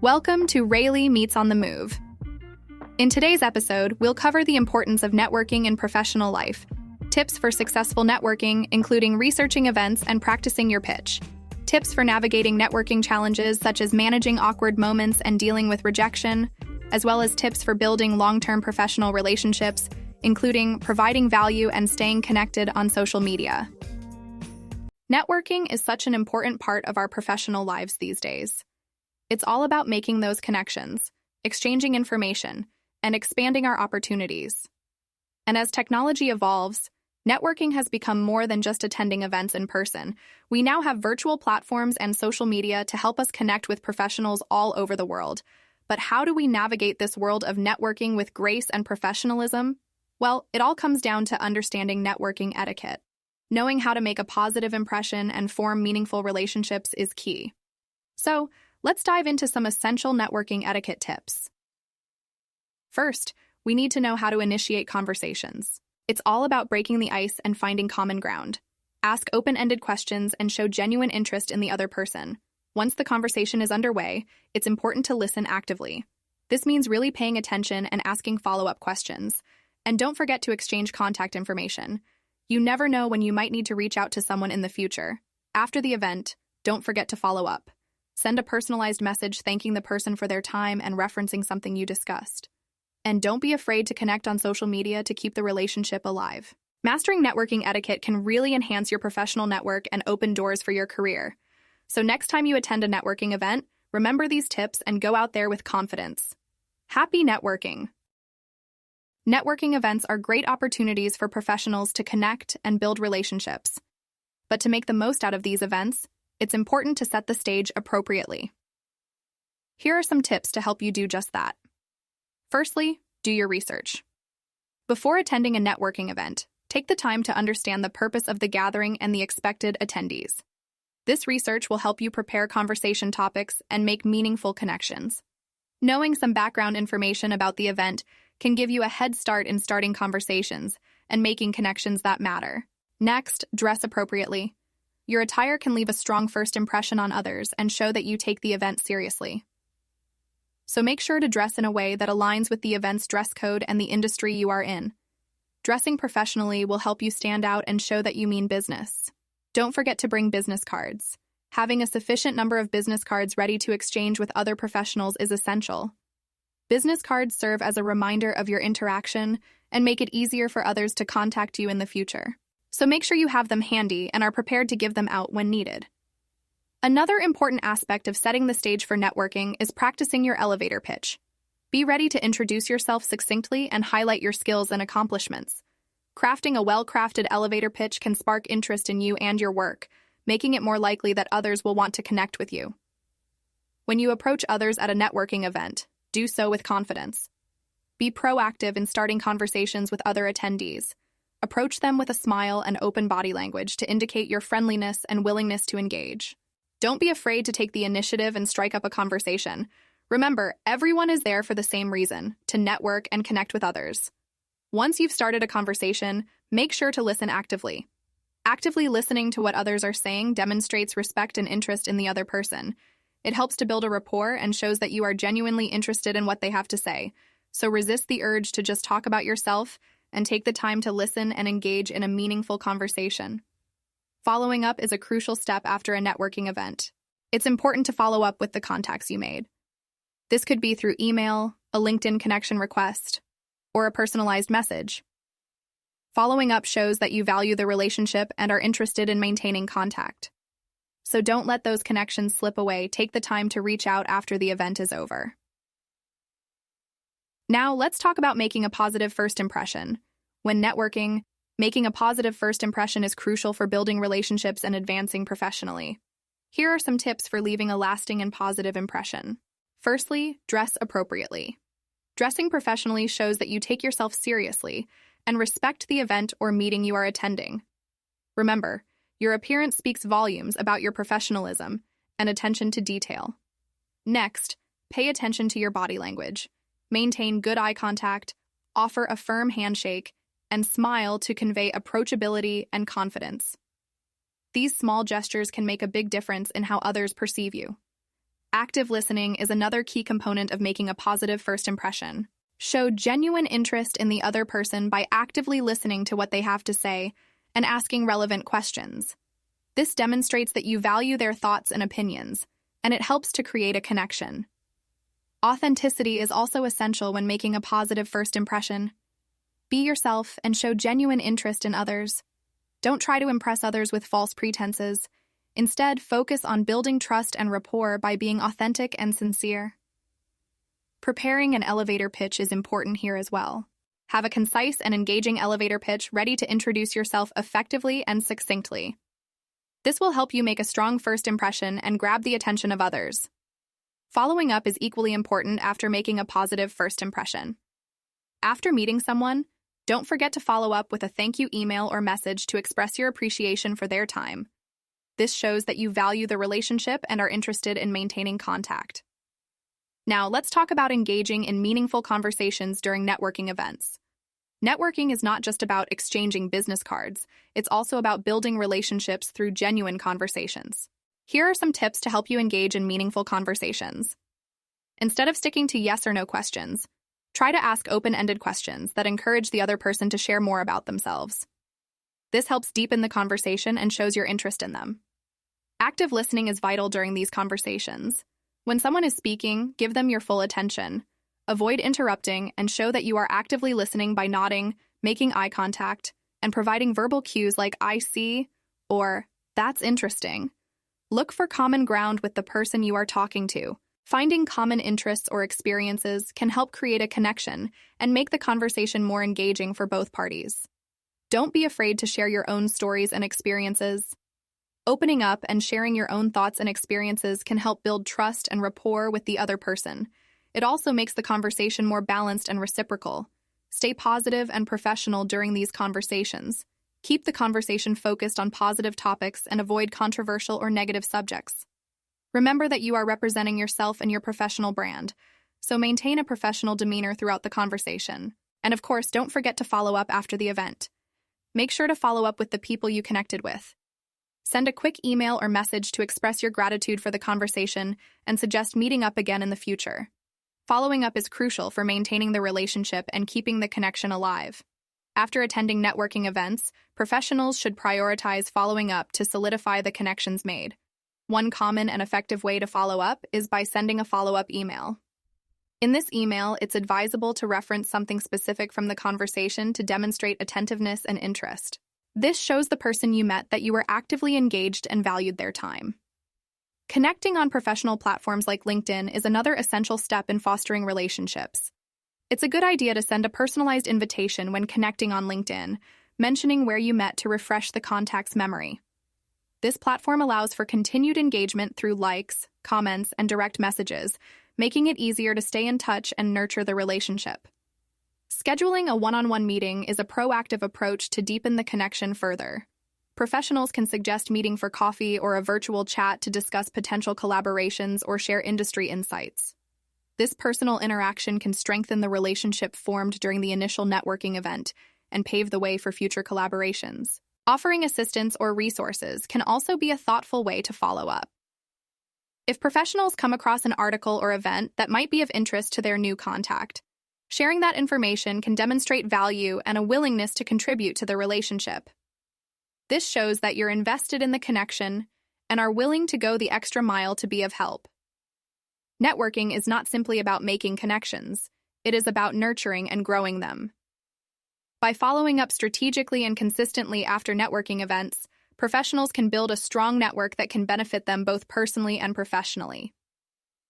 Welcome to Raily Meets on the Move. In today's episode, we'll cover the importance of networking in professional life, tips for successful networking, including researching events and practicing your pitch, tips for navigating networking challenges such as managing awkward moments and dealing with rejection, as well as tips for building long-term professional relationships, including providing value and staying connected on social media. Networking is such an important part of our professional lives these days. It's all about making those connections, exchanging information, and expanding our opportunities. And as technology evolves, networking has become more than just attending events in person. We now have virtual platforms and social media to help us connect with professionals all over the world. But how do we navigate this world of networking with grace and professionalism? Well, it all comes down to understanding networking etiquette. Knowing how to make a positive impression and form meaningful relationships is key. So, let's dive into some essential networking etiquette tips. First, we need to know how to initiate conversations. It's all about breaking the ice and finding common ground. Ask open-ended questions and show genuine interest in the other person. Once the conversation is underway, it's important to listen actively. This means really paying attention and asking follow-up questions. And don't forget to exchange contact information. You never know when you might need to reach out to someone in the future. After the event, don't forget to follow up. Send a personalized message thanking the person for their time and referencing something you discussed. And don't be afraid to connect on social media to keep the relationship alive. Mastering networking etiquette can really enhance your professional network and open doors for your career. So next time you attend a networking event, remember these tips and go out there with confidence. Happy networking! Networking events are great opportunities for professionals to connect and build relationships. But to make the most out of these events, it's important to set the stage appropriately. Here are some tips to help you do just that. Firstly, do your research. Before attending a networking event, take the time to understand the purpose of the gathering and the expected attendees. This research will help you prepare conversation topics and make meaningful connections. Knowing some background information about the event can give you a head start in starting conversations and making connections that matter. Next, dress appropriately. Your attire can leave a strong first impression on others and show that you take the event seriously. So make sure to dress in a way that aligns with the event's dress code and the industry you are in. Dressing professionally will help you stand out and show that you mean business. Don't forget to bring business cards. Having a sufficient number of business cards ready to exchange with other professionals is essential. Business cards serve as a reminder of your interaction and make it easier for others to contact you in the future. So make sure you have them handy and are prepared to give them out when needed. Another important aspect of setting the stage for networking is practicing your elevator pitch. Be ready to introduce yourself succinctly and highlight your skills and accomplishments. Crafting a well-crafted elevator pitch can spark interest in you and your work, making it more likely that others will want to connect with you. When you approach others at a networking event, do so with confidence. Be proactive in starting conversations with other attendees. Approach them with a smile and open body language to indicate your friendliness and willingness to engage. Don't be afraid to take the initiative and strike up a conversation. Remember, everyone is there for the same reason, to network and connect with others. Once you've started a conversation, make sure to listen actively. Actively listening to what others are saying demonstrates respect and interest in the other person. It helps to build a rapport and shows that you are genuinely interested in what they have to say. So resist the urge to just talk about yourself and take the time to listen and engage in a meaningful conversation. Following up is a crucial step after a networking event. It's important to follow up with the contacts you made. This could be through email, a LinkedIn connection request, or a personalized message. Following up shows that you value the relationship and are interested in maintaining contact. So don't let those connections slip away. Take the time to reach out after the event is over. Now, let's talk about making a positive first impression. When networking, making a positive first impression is crucial for building relationships and advancing professionally. Here are some tips for leaving a lasting and positive impression. Firstly, dress appropriately. Dressing professionally shows that you take yourself seriously and respect the event or meeting you are attending. Remember, your appearance speaks volumes about your professionalism and attention to detail. Next, pay attention to your body language. Maintain good eye contact, offer a firm handshake, and smile to convey approachability and confidence. These small gestures can make a big difference in how others perceive you. Active listening is another key component of making a positive first impression. Show genuine interest in the other person by actively listening to what they have to say and asking relevant questions. This demonstrates that you value their thoughts and opinions, and it helps to create a connection. Authenticity is also essential when making a positive first impression. Be yourself and show genuine interest in others. Don't try to impress others with false pretenses. Instead, focus on building trust and rapport by being authentic and sincere. Preparing an elevator pitch is important here as well. Have a concise and engaging elevator pitch ready to introduce yourself effectively and succinctly. This will help you make a strong first impression and grab the attention of others. Following up is equally important after making a positive first impression. After meeting someone, don't forget to follow up with a thank you email or message to express your appreciation for their time. This shows that you value the relationship and are interested in maintaining contact. Now, let's talk about engaging in meaningful conversations during networking events. Networking is not just about exchanging business cards, it's also about building relationships through genuine conversations. Here are some tips to help you engage in meaningful conversations. Instead of sticking to yes or no questions, try to ask open-ended questions that encourage the other person to share more about themselves. This helps deepen the conversation and shows your interest in them. Active listening is vital during these conversations. When someone is speaking, give them your full attention. Avoid interrupting and show that you are actively listening by nodding, making eye contact, and providing verbal cues like "I see" or "That's interesting." Look for common ground with the person you are talking to. Finding common interests or experiences can help create a connection and make the conversation more engaging for both parties. Don't be afraid to share your own stories and experiences. Opening up and sharing your own thoughts and experiences can help build trust and rapport with the other person. It also makes the conversation more balanced and reciprocal. Stay positive and professional during these conversations. Keep the conversation focused on positive topics and avoid controversial or negative subjects. Remember that you are representing yourself and your professional brand, so maintain a professional demeanor throughout the conversation. And of course, don't forget to follow up after the event. Make sure to follow up with the people you connected with. Send a quick email or message to express your gratitude for the conversation and suggest meeting up again in the future. Following up is crucial for maintaining the relationship and keeping the connection alive. After attending networking events, professionals should prioritize following up to solidify the connections made. One common and effective way to follow up is by sending a follow-up email. In this email, it's advisable to reference something specific from the conversation to demonstrate attentiveness and interest. This shows the person you met that you were actively engaged and valued their time. Connecting on professional platforms like LinkedIn is another essential step in fostering relationships. It's a good idea to send a personalized invitation when connecting on LinkedIn, mentioning where you met to refresh the contact's memory. This platform allows for continued engagement through likes, comments, and direct messages, making it easier to stay in touch and nurture the relationship. Scheduling a one-on-one meeting is a proactive approach to deepen the connection further. Professionals can suggest meeting for coffee or a virtual chat to discuss potential collaborations or share industry insights. This personal interaction can strengthen the relationship formed during the initial networking event and pave the way for future collaborations. Offering assistance or resources can also be a thoughtful way to follow up. If professionals come across an article or event that might be of interest to their new contact, sharing that information can demonstrate value and a willingness to contribute to the relationship. This shows that you're invested in the connection and are willing to go the extra mile to be of help. Networking is not simply about making connections, it is about nurturing and growing them. By following up strategically and consistently after networking events, professionals can build a strong network that can benefit them both personally and professionally.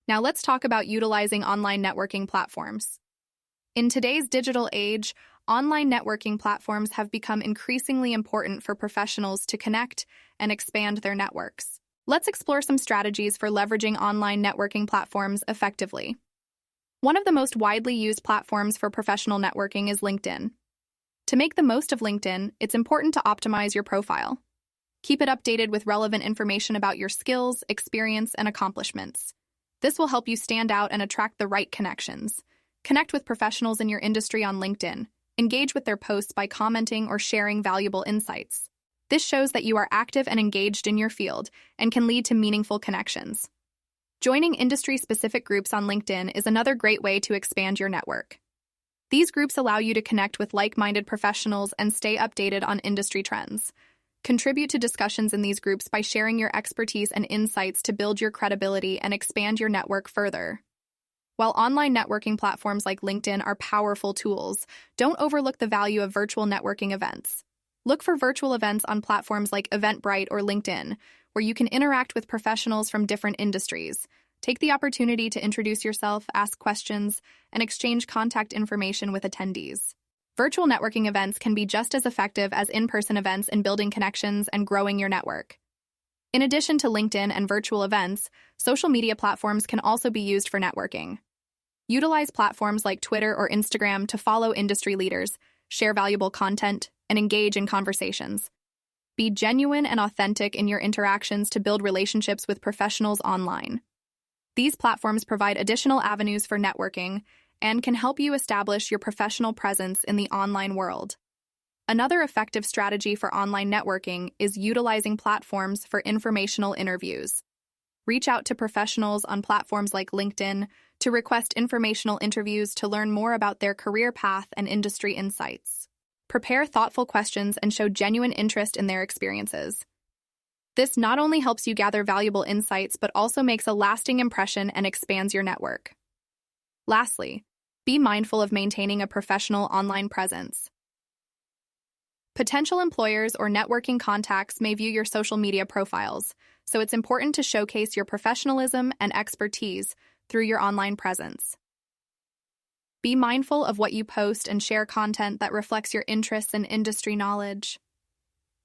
Now let's talk about utilizing online networking platforms. In today's digital age, online networking platforms have become increasingly important for professionals to connect and expand their networks. Let's explore some strategies for leveraging online networking platforms effectively. One of the most widely used platforms for professional networking is LinkedIn. To make the most of LinkedIn, it's important to optimize your profile. Keep it updated with relevant information about your skills, experience, and accomplishments. This will help you stand out and attract the right connections. Connect with professionals in your industry on LinkedIn. Engage with their posts by commenting or sharing valuable insights. This shows that you are active and engaged in your field and can lead to meaningful connections. Joining industry-specific groups on LinkedIn is another great way to expand your network. These groups allow you to connect with like-minded professionals and stay updated on industry trends. Contribute to discussions in these groups by sharing your expertise and insights to build your credibility and expand your network further. While online networking platforms like LinkedIn are powerful tools, don't overlook the value of virtual networking events. Look for virtual events on platforms like Eventbrite or LinkedIn, where you can interact with professionals from different industries. Take the opportunity to introduce yourself, ask questions, and exchange contact information with attendees. Virtual networking events can be just as effective as in-person events in building connections and growing your network. In addition to LinkedIn and virtual events, social media platforms can also be used for networking. Utilize platforms like Twitter or Instagram to follow industry leaders, share valuable content, and engage in conversations. Be genuine and authentic in your interactions to build relationships with professionals online. These platforms provide additional avenues for networking and can help you establish your professional presence in the online world. Another effective strategy for online networking is utilizing platforms for informational interviews. Reach out to professionals on platforms like LinkedIn to request informational interviews to learn more about their career path and industry insights. Prepare thoughtful questions and show genuine interest in their experiences. This not only helps you gather valuable insights, but also makes a lasting impression and expands your network. Lastly, be mindful of maintaining a professional online presence. Potential employers or networking contacts may view your social media profiles, so it's important to showcase your professionalism and expertise through your online presence. Be mindful of what you post and share content that reflects your interests and industry knowledge.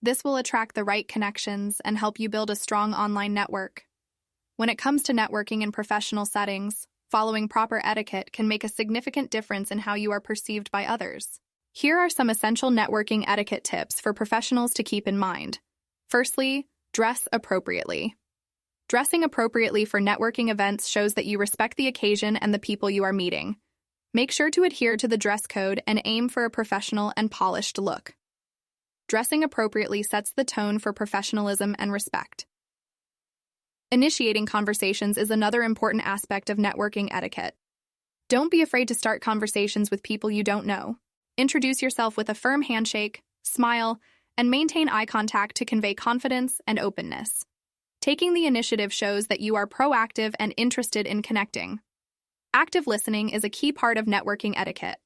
This will attract the right connections and help you build a strong online network. When it comes to networking in professional settings, following proper etiquette can make a significant difference in how you are perceived by others. Here are some essential networking etiquette tips for professionals to keep in mind. Firstly, dress appropriately. Dressing appropriately for networking events shows that you respect the occasion and the people you are meeting. Make sure to adhere to the dress code and aim for a professional and polished look. Dressing appropriately sets the tone for professionalism and respect. Initiating conversations is another important aspect of networking etiquette. Don't be afraid to start conversations with people you don't know. Introduce yourself with a firm handshake, smile, and maintain eye contact to convey confidence and openness. Taking the initiative shows that you are proactive and interested in connecting. Active listening is a key part of networking etiquette.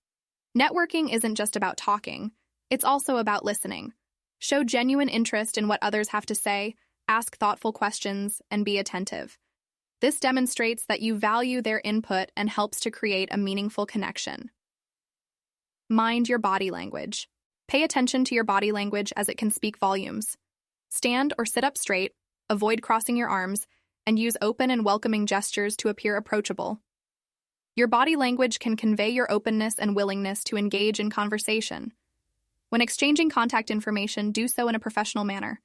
Networking isn't just about talking, it's also about listening. Show genuine interest in what others have to say, ask thoughtful questions, and be attentive. This demonstrates that you value their input and helps to create a meaningful connection. Mind your body language. Pay attention to your body language as it can speak volumes. Stand or sit up straight, avoid crossing your arms, and use open and welcoming gestures to appear approachable. Your body language can convey your openness and willingness to engage in conversation. When exchanging contact information, do so in a professional manner.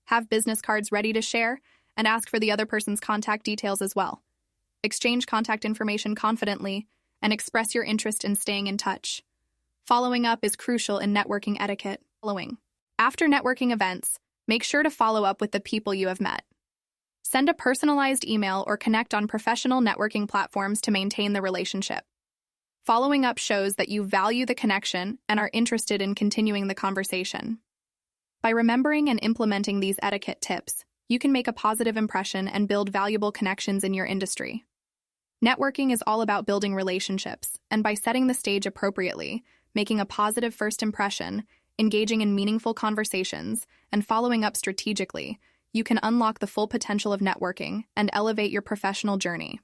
Have business cards ready to share, and ask for the other person's contact details as well. Exchange contact information confidently, and express your interest in staying in touch. Following up is crucial in networking etiquette. After networking events, make sure to follow up with the people you have met. Send a personalized email or connect on professional networking platforms to maintain the relationship. Following up shows that you value the connection and are interested in continuing the conversation. By remembering and implementing these etiquette tips, you can make a positive impression and build valuable connections in your industry. Networking is all about building relationships, and by setting the stage appropriately, making a positive first impression, engaging in meaningful conversations, and following up strategically, you can unlock the full potential of networking and elevate your professional journey.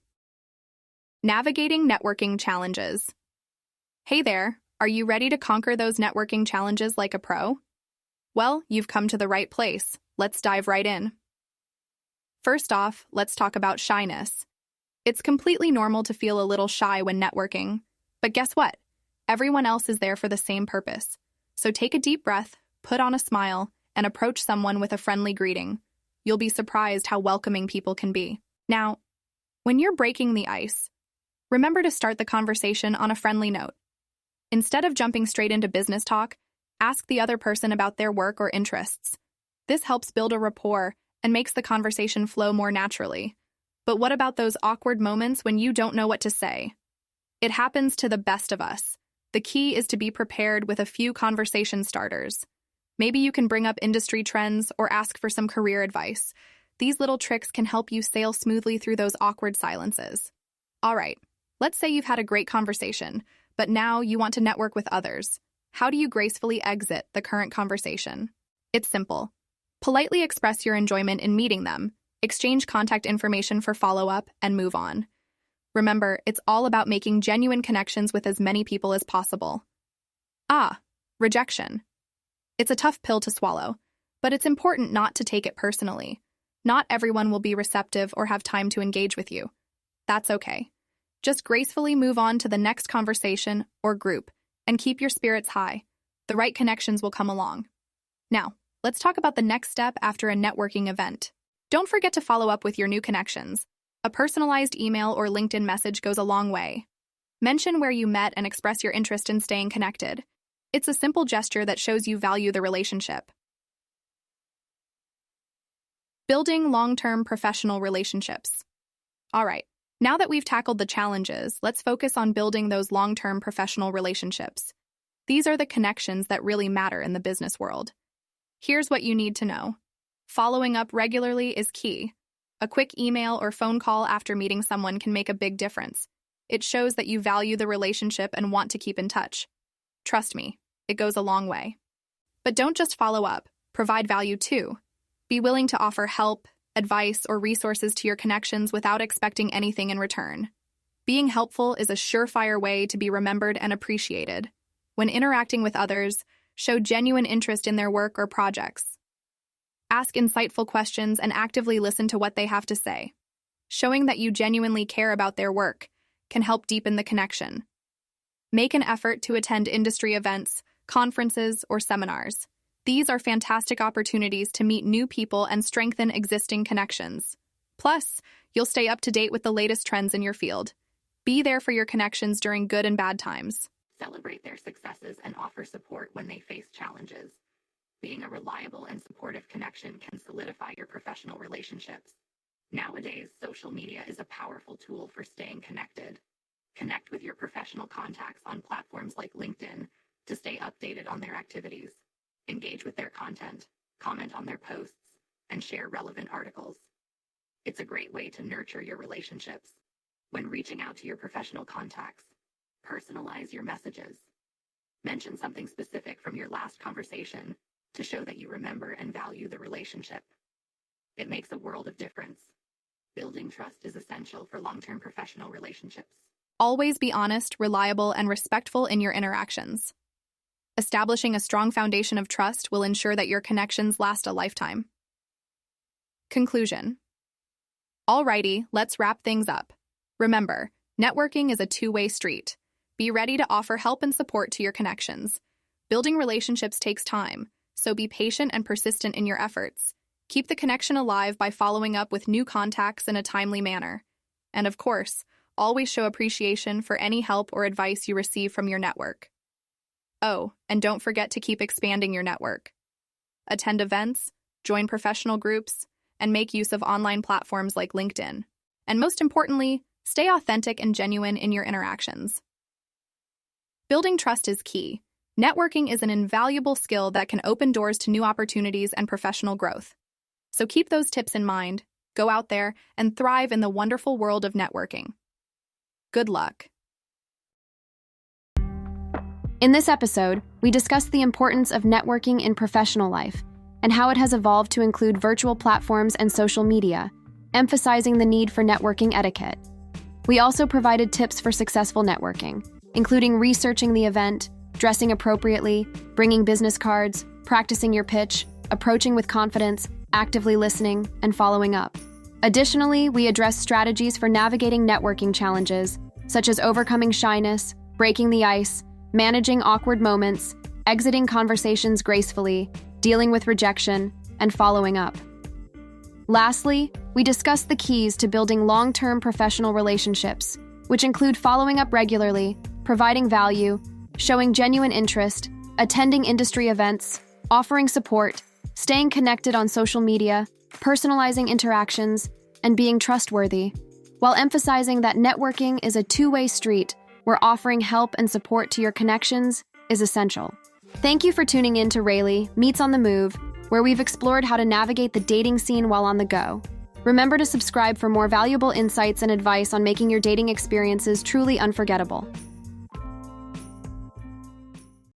Navigating networking challenges. Hey there, are you ready to conquer those networking challenges like a pro? Well, you've come to the right place. Let's dive right in. First off, let's talk about shyness. It's completely normal to feel a little shy when networking, but guess what? Everyone else is there for the same purpose. So take a deep breath, put on a smile, and approach someone with a friendly greeting. You'll be surprised how welcoming people can be. Now, when you're breaking the ice, remember to start the conversation on a friendly note. Instead of jumping straight into business talk, ask the other person about their work or interests. This helps build a rapport and makes the conversation flow more naturally. But what about those awkward moments when you don't know what to say? It happens to the best of us. The key is to be prepared with a few conversation starters. Maybe you can bring up industry trends or ask for some career advice. These little tricks can help you sail smoothly through those awkward silences. All right, let's say you've had a great conversation, but now you want to network with others. How do you gracefully exit the current conversation? It's simple. Politely express your enjoyment in meeting them, exchange contact information for follow-up, and move on. Remember, it's all about making genuine connections with as many people as possible. Rejection. It's a tough pill to swallow, but it's important not to take it personally. Not everyone will be receptive or have time to engage with you. That's okay. Just gracefully move on to the next conversation or group and keep your spirits high. The right connections will come along. Now, let's talk about the next step after a networking event. Don't forget to follow up with your new connections. A personalized email or LinkedIn message goes a long way. Mention where you met and express your interest in staying connected. It's a simple gesture that shows you value the relationship. Building long-term professional relationships. All right, now that we've tackled the challenges, let's focus on building those long-term professional relationships. These are the connections that really matter in the business world. Here's what you need to know. Following up regularly is key. A quick email or phone call after meeting someone can make a big difference. It shows that you value the relationship and want to keep in touch. Trust me, it goes a long way. But don't just follow up, provide value too. Be willing to offer help, advice, or resources to your connections without expecting anything in return. Being helpful is a surefire way to be remembered and appreciated. When interacting with others, show genuine interest in their work or projects. Ask insightful questions and actively listen to what they have to say. Showing that you genuinely care about their work can help deepen the connection. Make an effort to attend industry events, conferences, or seminars. These are fantastic opportunities to meet new people and strengthen existing connections. Plus, you'll stay up to date with the latest trends in your field. Be there for your connections during good and bad times. Celebrate their successes and offer support when they face challenges. Being a reliable and supportive connection can solidify your professional relationships. Nowadays, social media is a powerful tool for staying connected. Connect with your professional contacts on platforms like LinkedIn to stay updated on their activities. Engage with their content, comment on their posts, and share relevant articles. It's a great way to nurture your relationships. When reaching out to your professional contacts, personalize your messages. Mention something specific from your last conversation to show that you remember and value the relationship. It makes a world of difference. Building trust is essential for long-term professional relationships. Always be honest, reliable, and respectful in your interactions. Establishing a strong foundation of trust will ensure that your connections last a lifetime. Conclusion. Alrighty, let's wrap things up. Remember, networking is a two-way street. Be ready to offer help and support to your connections. Building relationships takes time, so be patient and persistent in your efforts. Keep the connection alive by following up with new contacts in a timely manner. And of course, always show appreciation for any help or advice you receive from your network. Oh, and don't forget to keep expanding your network. Attend events, join professional groups, and make use of online platforms like LinkedIn. And most importantly, stay authentic and genuine in your interactions. Building trust is key. Networking is an invaluable skill that can open doors to new opportunities and professional growth. So keep those tips in mind, go out there, and thrive in the wonderful world of networking. Good luck. In this episode, we discussed the importance of networking in professional life and how it has evolved to include virtual platforms and social media, emphasizing the need for networking etiquette. We also provided tips for successful networking, including researching the event, dressing appropriately, bringing business cards, practicing your pitch, approaching with confidence, actively listening, and following up. Additionally, we addressed strategies for navigating networking challenges, such as overcoming shyness, breaking the ice, managing awkward moments, exiting conversations gracefully, dealing with rejection, and following up. Lastly, we discussed the keys to building long-term professional relationships, which include following up regularly, providing value, showing genuine interest, attending industry events, offering support, staying connected on social media, personalizing interactions, and being trustworthy, while emphasizing that networking is a two-way street where offering help and support to your connections is essential. Thank you for tuning in to Raily, Meets on the Move, where we've explored how to navigate the dating scene while on the go. Remember to subscribe for more valuable insights and advice on making your dating experiences truly unforgettable.